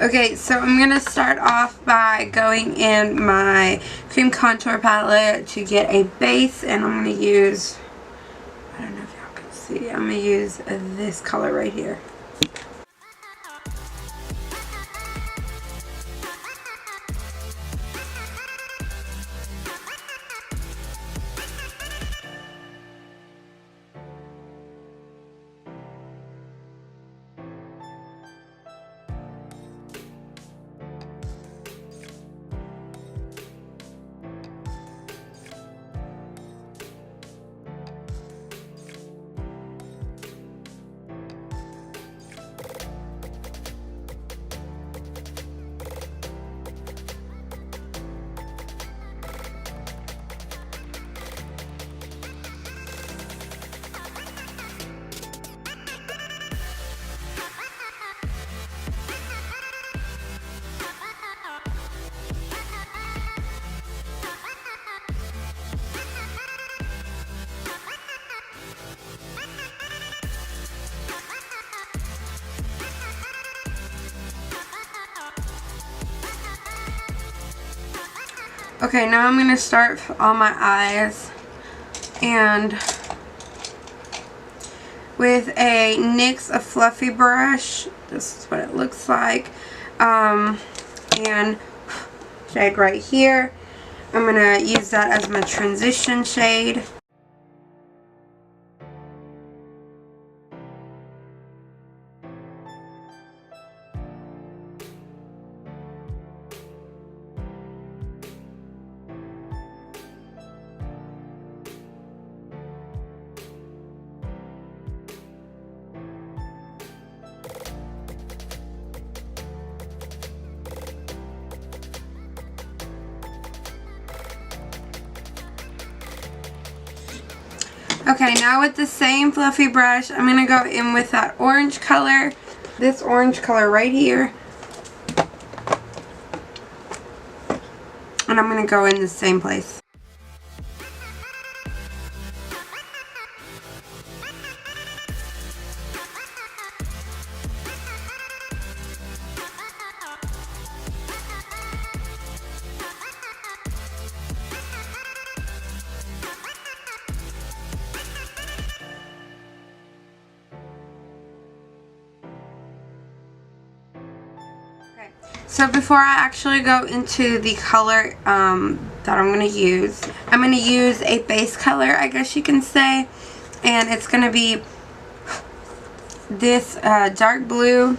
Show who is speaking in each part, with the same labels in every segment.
Speaker 1: Okay, so I'm going to start off by going in my cream contour palette to get a base, and I'm going to use, I don't know if y'all can see, I'm going to use this color right here. Okay, now I'm going to start on my eyes, and with a NYX a fluffy brush, this is what it looks like, and shade right here, I'm going to use that as my transition shade. Okay, now with the same fluffy brush, I'm going to go in with that orange color, this orange color right here. And I'm going to go in the same place. So before I actually go into the color that I'm going to use, I'm going to use a base color, I guess you can say, and it's going to be this dark blue.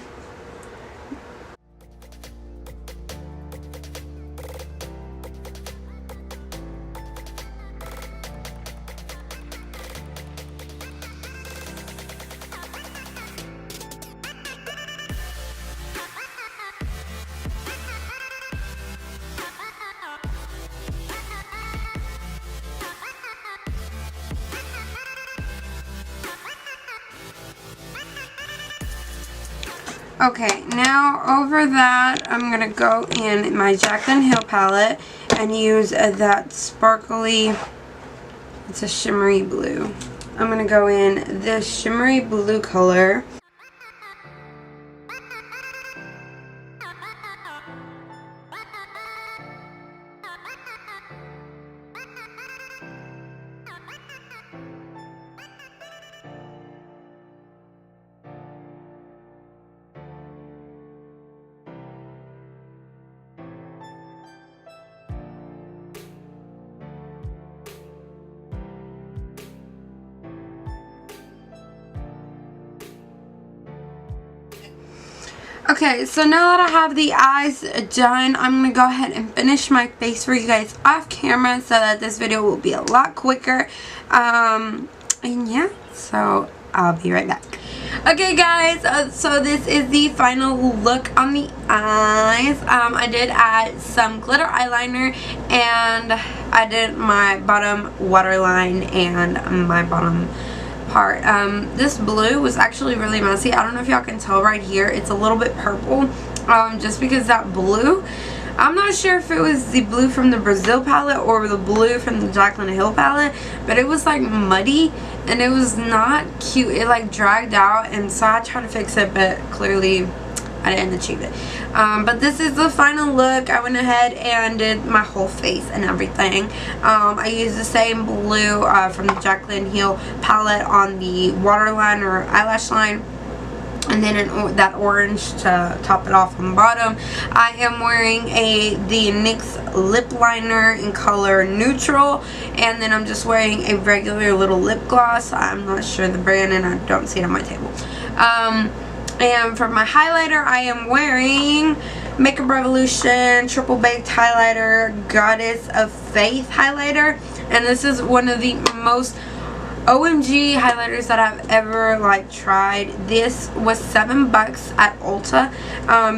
Speaker 1: Okay, now over that, I'm going to go in my Jaclyn Hill palette and use that sparkly, it's a shimmery blue. I'm going to go in this shimmery blue color. Okay, so now that I have the eyes done, I'm going to go ahead and finish my face for you guys off camera so that this video will be a lot quicker. And yeah, so I'll be right back. Okay guys, so this is the final look on the eyes. I did add some glitter eyeliner, and I did my bottom waterline and my bottom part. This blue was actually really messy. I don't know if y'all can tell right here, it's a little bit purple, just because that blue, I'm not sure if it was the blue from the Brazil palette or the blue from the Jaclyn Hill palette, but it was like muddy and it was not cute. It like dragged out, and so I tried to fix it, but clearly I didn't achieve it. But this is the final look. I went ahead and did my whole face and everything. I used the same blue from the Jaclyn Hill palette on the waterline or eyelash line. And then that orange to top it off on the bottom. I am wearing the NYX lip liner in color neutral, and then I'm just wearing a regular little lip gloss. I'm not sure the brand and I don't see it on my table. And for my highlighter, I am wearing Makeup Revolution Triple Baked Highlighter Goddess of Faith highlighter, and this is one of the most OMG highlighters that I've ever tried. This was $7 at Ulta.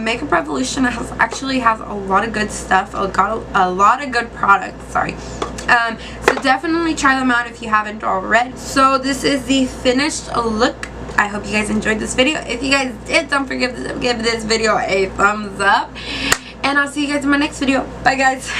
Speaker 1: Makeup Revolution actually has a lot of good stuff, a lot of good products, sorry. So definitely try them out if you haven't already. So this is the finished look. I hope you guys enjoyed this video. If you guys did, don't forget to give this video a thumbs up, and I'll see you guys in my next video. Bye guys.